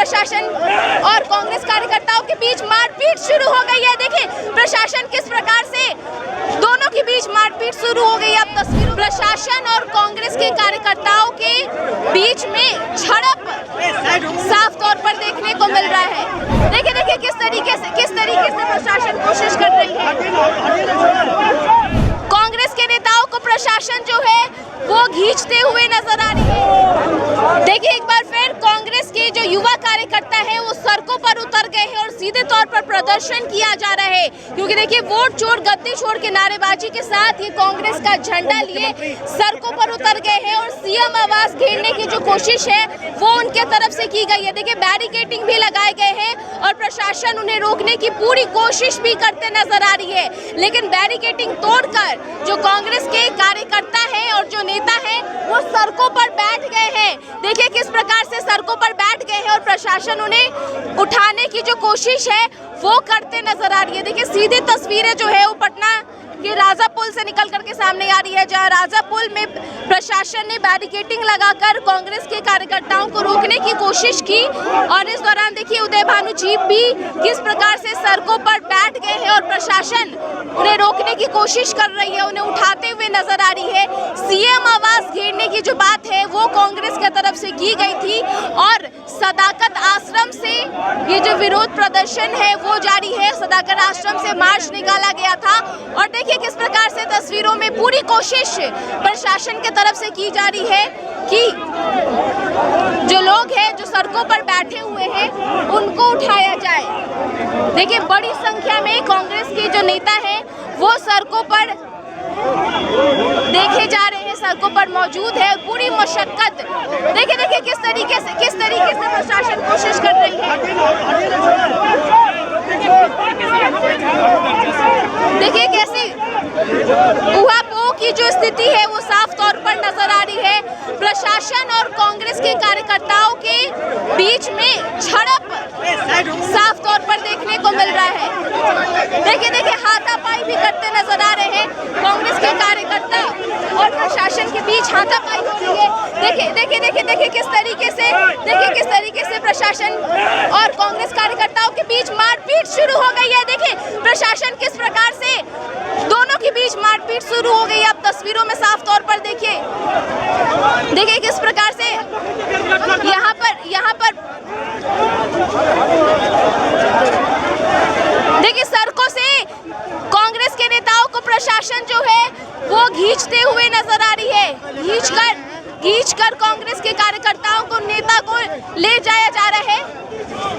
प्रशासन और कांग्रेस कार्यकर्ताओं के बीच मारपीट शुरू हो गई है। देखिए प्रशासन किस प्रकार से दोनों के बीच मारपीट शुरू हो गई है। अब तस्वीर प्रशासन और कांग्रेस के कार्यकर्ताओं के बीच में झड़प साफ तौर पर देखने को मिल रहा है। देखिए किस तरीके से प्रशासन कोशिश कर रही है। कांग्रेस के नेताओं को प्रशासन जो है वो खींचते हुए नजर आ रही है। देखिए एक बार फिर कांग्रेस के जो युवा कार्यकर्ता है वो सड़कों पर उतर गए हैं और सीधे तौर पर प्रदर्शन किया जा रहा है, क्योंकि देखिए वोट चोर गद्दी छोड़ के नारेबाजी के साथ ये कांग्रेस का झंडा लिए सड़कों पर उतर गए हैं और सीएम आवास घेरने की जो कोशिश है वो उनके तरफ से की गई है। देखिए बैरिकेडिंग भी लगाए गए हैं और प्रशासन उन्हें रोकने की पूरी कोशिश भी करते नजर आ रही है, लेकिन बैरिकेडिंग तोड़कर जो कांग्रेस के कार्यकर्ता है और जो नेता है वो सड़कों पर बैठ गए हैं। देखिए किस प्रकार से सड़कों पर बैठ गए हैं और प्रशासन उन्हें उठाने की जो कोशिश है वो करते नजर आ रही है। देखिए सीधी तस्वीरें जो है वो पटना के राजा पुल से निकल करके सामने आ रही है, जहां राजा पुल में प्रशासन ने बैरिकेडिंग लगाकर कांग्रेस के कार्यकर्ताओं को रोकने की कोशिश की और इस दौरान देखिए उदय भानु जीप भी किस प्रकार से सड़कों पर बैठ गए हैं और प्रशासन उन्हें रोकने की कोशिश कर रही है, उन्हें उठाते हुए नजर आ रही है। सीएम आवास घेरने की जो बात है वो कांग्रेस की तरफ से की गई थी और सदाकत आश्रम से ये जो विरोध प्रदर्शन है वो जारी है। सदाकत आश्रम से मार्च निकाला गया था और देखिए किस प्रकार से तस्वीरों में पूरी कोशिश प्रशासन की तरफ से की जा रही है कि जो लोग हैं जो सड़कों पर बैठे हुए हैं उनको उठाया जाए। देखिए बड़ी संख्या में कांग्रेस के जो नेता हैं वो सड़कों पर देखे जा रहे हैं, सड़कों पर मौजूद है। पूरी मशक्कत देखिए किस तरीके से प्रशासन कोशिश कर रही है। देखिए कैसी ऊहापोह की जो स्थिति है वो साफ तौर पर नजर आ रही है। प्रशासन और कांग्रेस के कार्यकर्ताओं के बीच में झड़प साफ तौर पर देखने को मिल रहा है। देखिए हाथापाई भी करते नजर आ रहे हैं कांग्रेस के कार्यकर्ता और प्रशासन के बीच हाथापाई हो रही है। देखिए किस तरीके से प्रशासन और कांग्रेस कार्यकर्ताओं के बीच मारपीट शुरू हो गई है। देखिए प्रशासन किस प्रकार से दोनों के बीच मारपीट शुरू हो गई है। अब तस्वीरों में साफ तौर पर देखिए किस प्रकार से यहाँ पर देखिए सड़कों से कांग्रेस के नेताओं को प्रशासन जो है वो खींचते हुए नजर आ रही है। खींचकर कांग्रेस के कार्यकर्ताओं को नेता को ले जाया जा रहा है।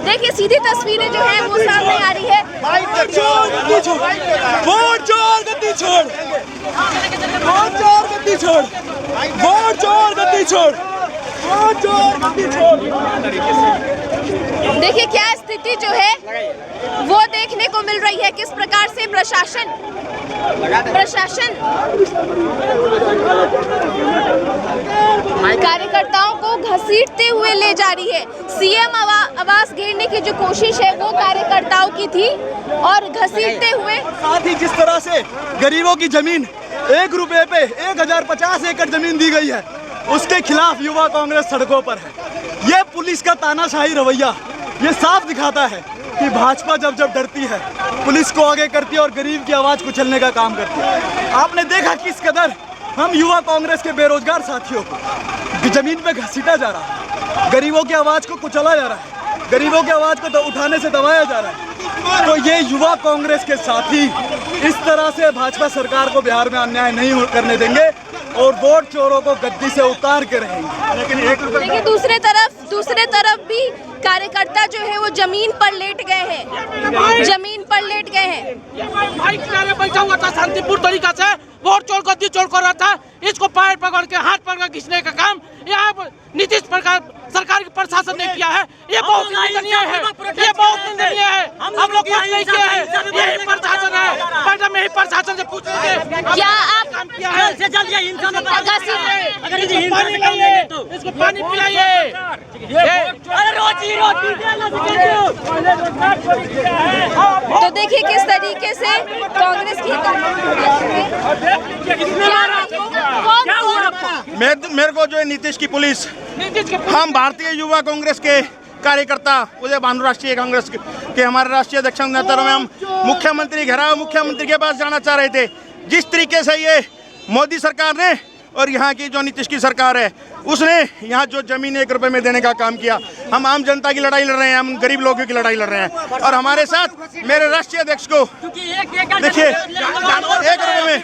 देखिए सीधी तस्वीरें जो है वो सामने आ रही है। वोट चोर गद्दी छोड़, वोट चोर गद्दी छोड़, वोट चोर गद्दी छोड़, वोट चोर गद्दी छोड़, वोट चोर गद्दी छोड़। देखिए क्या स्थिति जो है वो देखने को मिल रही है, किस प्रकार से प्रशासन कार्यकर्ताओं को घसीटते हुए ले जा रही है। सीएम आवास घेरने की जो कोशिश है वो कार्यकर्ताओं की थी और घसीटते हुए साथ ही जिस तरह से गरीबों की जमीन 1 रुपए पे 1050 एकड़ जमीन दी गई है उसके खिलाफ युवा कांग्रेस सड़कों पर है। ये पुलिस का तानाशाही रवैया ये साफ दिखाता है कि भाजपा जब डरती है पुलिस को आगे करती है और गरीब की आवाज कुचलने का काम करती है। आपने देखा किस कदर हम युवा कांग्रेस के बेरोजगार साथियों को जमीन पे घसीटा जा रहा है, गरीबों की आवाज को कुचला जा रहा है, गरीबों की आवाज को तो उठाने से दबाया जा रहा है। तो ये युवा कांग्रेस के साथी इस तरह से भाजपा सरकार को बिहार में अन्याय नहीं करने देंगे और वोट चोरों को गद्दी से उतार के रहेंगे। लेकिन दूसरे तरफ भी कार्यकर्ता जो है वो जमीन पर लेट गए हैं, जमीन पर लेट गए हैं। भाई किनारे बैठा हुआ था शांतिपूर्ण तरीका से, वोट चोर गद्दी चोर कर रहा था, इसको पैर पकड़ के हाथ पकड़ के खींचने का काम यहाँ नीतीश सरकार के प्रशासन ने किया है। ये बहुत निंदनीय है, ये बहुत निंदनीय है। हम लोग कुछ नहीं किया है, यही प्रशासन है। मैडम यही प्रशासन से पूछेंगे क्या आप काम किया है। इसको पानी पिलाइए। तो देखिए किस तरीके से कांग्रेस की मेरे को जो है नीतीश की पुलिस, हम भारतीय युवा कांग्रेस के कार्यकर्ता उदय भानु राष्ट्रीय कांग्रेस के हमारे राष्ट्रीय अध्यक्ष नेतृत्व में हम मुख्यमंत्री घेराव मुख्यमंत्री के पास जाना चाह रहे थे। जिस तरीके से ये मोदी सरकार ने और यहाँ की जो नीतीश की सरकार है उसने यहाँ जो जमीन 1 रुपए में देने का काम किया, हम आम जनता की लड़ाई लड़ रहे हैं, हम गरीब लोगों की लड़ाई लड़ रहे हैं। और हमारे साथ मेरे राष्ट्रीय अध्यक्ष को देखिए 1 रुपए में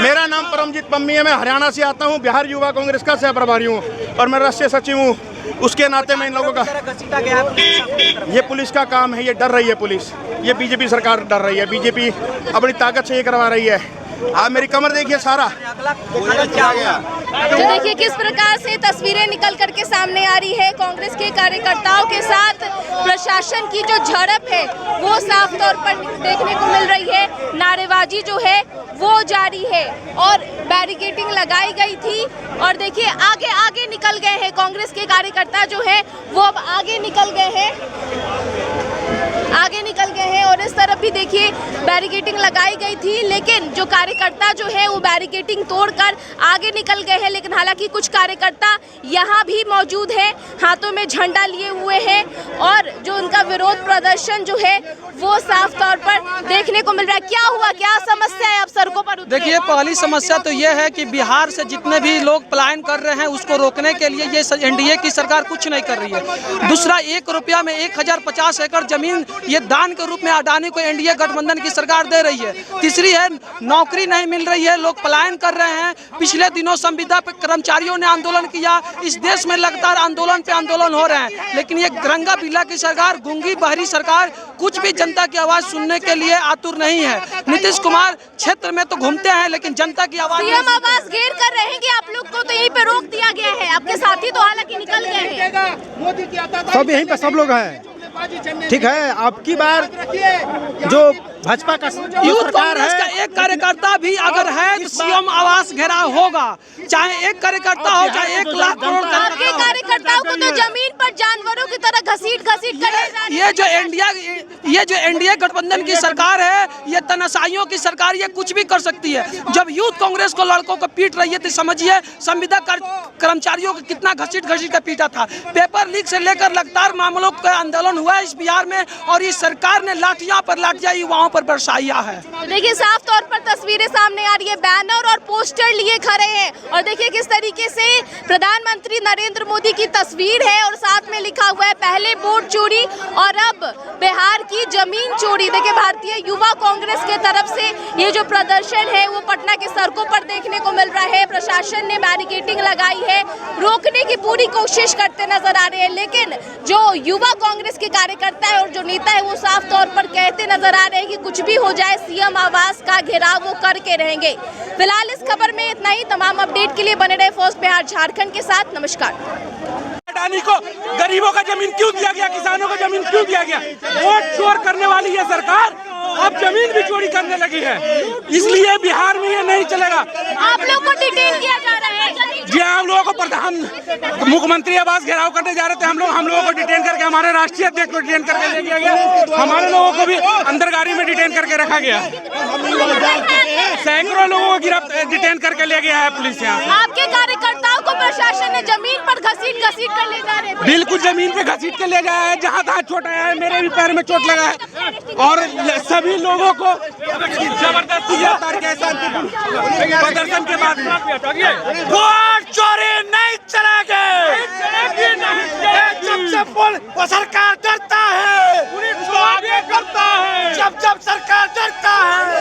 मेरा नाम परमजीत पम्मी है, मैं हरियाणा से आता हूँ, बिहार युवा कांग्रेस का सह प्रभारी हूँ और मैं राष्ट्रीय सचिव हूँ। उसके नाते में इन लोगों का ये पुलिस का काम है, ये डर रही है पुलिस, ये बीजेपी सरकार डर रही है, बीजेपी अपनी ताकत से ये करवा रही है। आप मेरी कमर देखिए सारा। तो देखिए किस प्रकार से तस्वीरें निकल करके सामने आ रही है। कांग्रेस के कार्यकर्ताओं के साथ प्रशासन की जो झड़प है वो साफ तौर पर देखने को मिल रही है। नारेबाजी जो है वो जारी है और बैरिकेडिंग लगाई गई थी और देखिए आगे आगे निकल गए हैं कांग्रेस के कार्यकर्ता जो है वो अब आगे निकल गए हैं और इस तरफ भी देखिए बैरिकेडिंग लगाई गई थी, लेकिन जो कार्यकर्ता जो है वो बैरिकेडिंग तोड़कर आगे निकल गए हैं। लेकिन हालांकि कुछ कार्यकर्ता यहाँ भी मौजूद हैं, हाथों में झंडा लिए हुए हैं और जो उनका विरोध प्रदर्शन जो है वो साफ तौर पर देखने को मिल रहा है। क्या हुआ, क्या समस्या है, अब सड़कों पर उतरे? देखिए पहली समस्या तो ये है कि बिहार से जितने भी लोग पलायन कर रहे हैं उसको रोकने के लिए ये एनडीए की सरकार कुछ नहीं कर रही है। दूसरा, 1 रुपया में 1050 एकड़ जमीन ये दान के रूप में अडानी को एनडीए गठबंधन की सरकार दे रही है। तीसरी है नौकरी नहीं मिल रही है, लोग पलायन कर रहे हैं। पिछले दिनों संविदा पे कर्मचारियों ने आंदोलन किया, इस देश में लगातार आंदोलन पे आंदोलन हो रहे हैं, लेकिन ये रंगा पीला की सरकार, गूंगी बहरी सरकार कुछ भी जनता की आवाज सुनने के लिए आतुर नहीं है। नीतीश कुमार क्षेत्र में तो घूमते हैं लेकिन जनता की आवाज सीएम आवास घेर कर रहे हैं कि आप लोग को तो यहीं पे रोक दिया गया है, आपके साथी तो हालांकि निकल गए हैं। सब यहीं पे सब लोग हैं, ठीक है। आपकी बार जो भाजपा का यूथ कांग्रेस का एक कार्यकर्ता भी अगर है तो सीएम आवास घेराव होगा, चाहे एक कार्यकर्ता हो चाहे 1 लाख करोड़ का। आपके कार्यकर्ताओं को तो जमीन पर जानवरों की तरह घसीट कर ले जा रहे हैं। ये जो एनडीए गठबंधन की सरकार है, ये तनाशाइयों की सरकार, ये कुछ भी कर सकती है। जब यूथ कांग्रेस को लड़कों को पीट रही है तो समझिए संविदा कर्मचारियों को कितना घसीट कर पीटा था। पेपर लीक से लेकर लगातार मामलों का आंदोलन हुआ है इस बिहार में और इस सरकार ने लाठियां पर लाठियां युवाओं पर बरसाया है। देखिए साफ तौर पर तस्वीरें सामने आ रही है, बैनर और पोस्टर लिए खड़े हैं और देखिए किस तरीके से प्रधानमंत्री नरेंद्र मोदी की तस्वीर है और साथ में लिखा हुआ है पहले वोट चोरी और अब बिहार की जमीन चोरी। देखिए भारतीय युवा कांग्रेस के तरफ से ये जो प्रदर्शन है वो पटना की सड़कों पर देखने को मिल रहा है। प्रशासन ने बैरिकेडिंग लगाई है, रोकने की पूरी कोशिश करते नजर आ रहे हैं, लेकिन जो युवा कांग्रेस के कार्यकर्ता है और जो नेता है वो साफ तौर पर कहते नजर आ रहे हैं कि कुछ भी हो जाए सीएम आवास का घेराव वो करके रहेंगे। फिलहाल इस खबर में इतना ही। तमाम अपडेट के लिए बने रहे फर्स्ट बिहार झारखंड के साथ। नमस्कार। अडानी को गरीबों का जमीन क्यों दिया गया, किसानों को जमीन क्यों दिया गया? वोट चोर करने वाली ये सरकार अब जमीन भी चोरी करने लगी है, इसलिए बिहार में ये नहीं चलेगा। आप लोग को डिटेन किया जा रहा है? जी हम लोगों को प्रधान मुख्यमंत्री आवास घेराव करने जा रहे थे, हम लोगों को डिटेन करके, हमारे राष्ट्रीय अध्यक्ष को डिटेन करके ले गया गया, हमारे लोगों को भी अंदर गाड़ी में डिटेन करके रखा गया। सैकड़ों लोगों को डिटेन करके ले गया है पुलिस यहाँ से। आपके कार्यकर्ताओं को प्रशासन ने जमीन पर घसीट कर ले जा रहे थे? बिल्कुल जमीन पे घसीट के ले जाया है, जहाँ तहाँ चोट आया है, मेरे भी पैर में चोट लगा है और सभी लोगों को जबरदस्ती गिरफ्तार किया प्रदर्शन के बाद। वोट चोरी नहीं चलेगी, जब सरकार डरता है जब सरकार डरता है।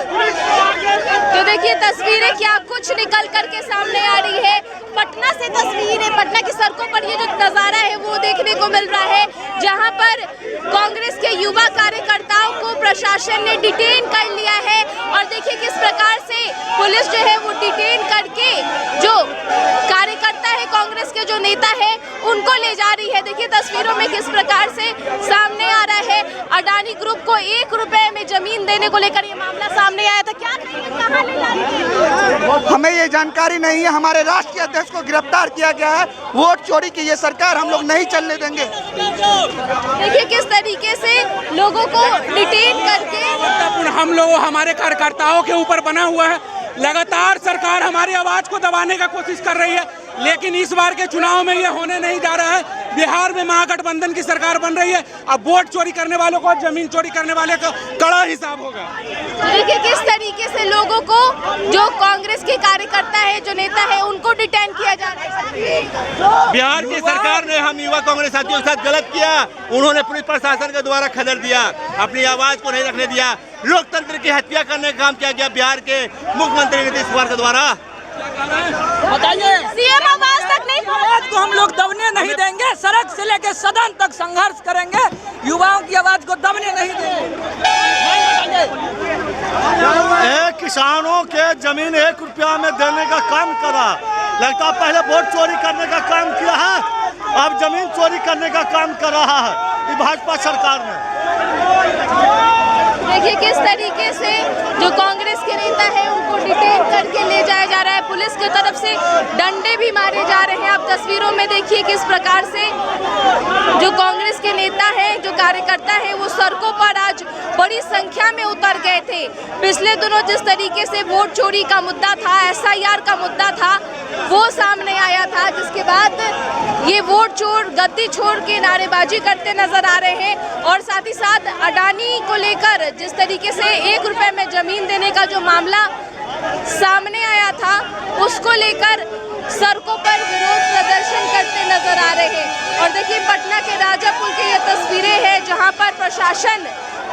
तो देखिए तस्वीरें क्या कुछ निकल करके सामने आ रही है। पटना से तस्वीर है, पटना की सड़कों पर ये जो नजारा है वो देखने को मिल रहा है, जहां पर कांग्रेस के युवा कार्यकर्ताओं को प्रशासन ने डिटेन कर लिया है और देखिए किस प्रकार से पुलिस जो है वो डिटेन करके जो कार्यकर्ता है कांग्रेस के जो नेता है उनको ले जा रही है। देखिए तस्वीरों में किस प्रकार से सामने आ रहा है। अडानी ग्रुप को 1 रुपए में जमीन देने को लेकर ये मामला सामने आया था। क्या कहाँ ले जा रही है? हमें ये जानकारी नहीं है। हमारे राष्ट्रीय अध्यक्ष को गिरफ्तार किया गया है। वोट चोरी की ये सरकार हम लोग नहीं चलने देंगे। देखिए किस तरीके से लोगों को डिटेन करके हम लोग हमारे कार्यकर्ताओं के ऊपर बना हुआ है। लगातार सरकार हमारी आवाज को दबाने का कोशिश कर रही है। लेकिन इस बार के चुनाव में ये होने नहीं जा रहा है। बिहार में महागठबंधन की सरकार बन रही है। अब वोट चोरी करने वालों को, जमीन चोरी करने वाले का कड़ा हिसाब होगा। देखिए किस तरीके से लोगों को, जो कांग्रेस के कार्यकर्ता है, जो नेता है, उनको डिटेन किया जा रहा है। बिहार की सरकार ने हम युवा कांग्रेस साथियों के साथ गलत किया। उन्होंने पुलिस प्रशासन के द्वारा खदेड़ दिया, अपनी आवाज को नहीं रखने दिया, लोकतंत्र की हत्या करने का काम किया गया बिहार के मुख्यमंत्री नीतीश कुमार के द्वारा। बताइए, सीएम आवाज तक नहीं, आवाज को हम लोग दबने नहीं देंगे। सड़क से लेकर सदन तक संघर्ष करेंगे, युवाओं की आवाज को दबने नहीं देंगे। किसानों के जमीन 1 रुपया में देने का काम करा, लगता है पहले वोट चोरी करने का काम किया है, अब जमीन चोरी करने का काम कर रहा है ये भाजपा सरकार ने। देखिए किस तरीके से जो कांग्रेस के नेता है उनको डिटेन करके ले जाया जा रहा है। पुलिस की तरफ से डंडे भी मारे जा रहे हैं। आप तस्वीरों में देखिए किस प्रकार से जो कांग्रेस के नेता है, जो कार्यकर्ता है, वो सड़कों पर आज बड़ी संख्या में उतर गए थे। पिछले दिनों जिस तरीके से वोट चोरी का मुद्दा था, SIR का मुद्दा था, वो सामने आया था, जिसके बाद ये वोट चोर गद्दी छोड़ के नारेबाजी करते नजर आ रहे हैं। और साथ ही साथ अडानी को लेकर जिस तरीके से 1 रुपए में जमीन देने का जो मामला सामने आया था, उसको लेकर सड़कों पर विरोध प्रदर्शन करते नजर आ रहे हैं। और देखिए पटना के राजापुर की ये तस्वीरें हैं, जहां पर प्रशासन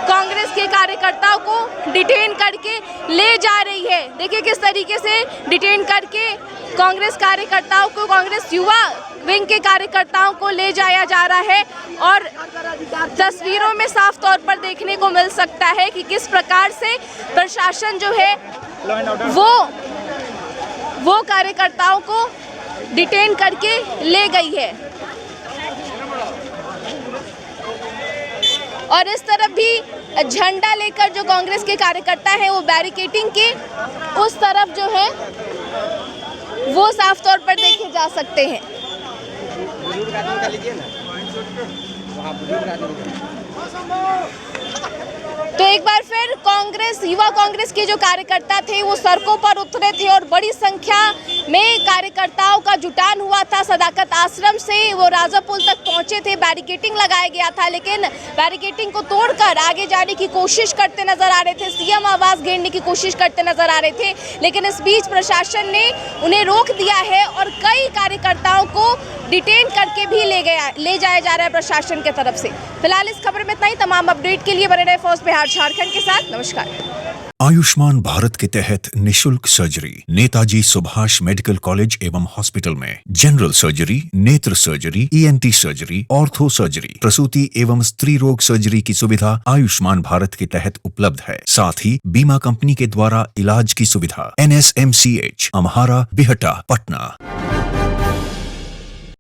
कांग्रेस के कार्यकर्ताओं को डिटेन करके ले जा रही है। देखिए किस तरीके से डिटेन करके कांग्रेस कार्यकर्ताओं को, कांग्रेस युवा विंग के कार्यकर्ताओं को ले जाया जा रहा है। और तस्वीरों में साफ तौर पर देखने को मिल सकता है कि किस प्रकार से प्रशासन जो है वो कार्यकर्ताओं को डिटेन करके ले गई है। और इस तरफ भी झंडा लेकर जो कांग्रेस के कार्यकर्ता है वो बैरिकेडिंग के उस तरफ जो है वो साफ तौर पर देखे जा सकते हैं। तो एक बार फिर कांग्रेस, युवा कांग्रेस के जो कार्यकर्ता थे वो सड़कों पर उतरे थे और बड़ी संख्या में कार्यकर्ताओं का जुटान हुआ था। सदाकत आश्रम से वो राजापुर तक पहुंचे थे, बैरिकेडिंग लगाया गया था, लेकिन बैरिकेडिंग को तोड़कर आगे जाने की कोशिश करते नजर आ रहे थे। सीएम आवास घेरने की कोशिश करते नजर आ रहे थे, लेकिन इस बीच प्रशासन ने उन्हें रोक दिया है और कई कार्यकर्ताओं को डिटेन करके भी ले जाया जा रहा है प्रशासन की तरफ से। फिलहाल इस खबर में इतना ही। तमाम अपडेट के लिए बने रहे फर्स्ट बिहार झारखंड के साथ। नमस्कार। आयुष्मान भारत के तहत निशुल्क surgery Netaji Subhash medical college एवं हॉस्पिटल में जनरल सर्जरी, नेत्र surgery, ENT surgery, ortho surgery, प्रसूति एवं स्त्री रोग सर्जरी की सुविधा आयुष्मान भारत के तहत उपलब्ध है। साथ ही बीमा कंपनी के द्वारा इलाज की सुविधा। NSMCH, अम्हारा, बिहटा, पटना।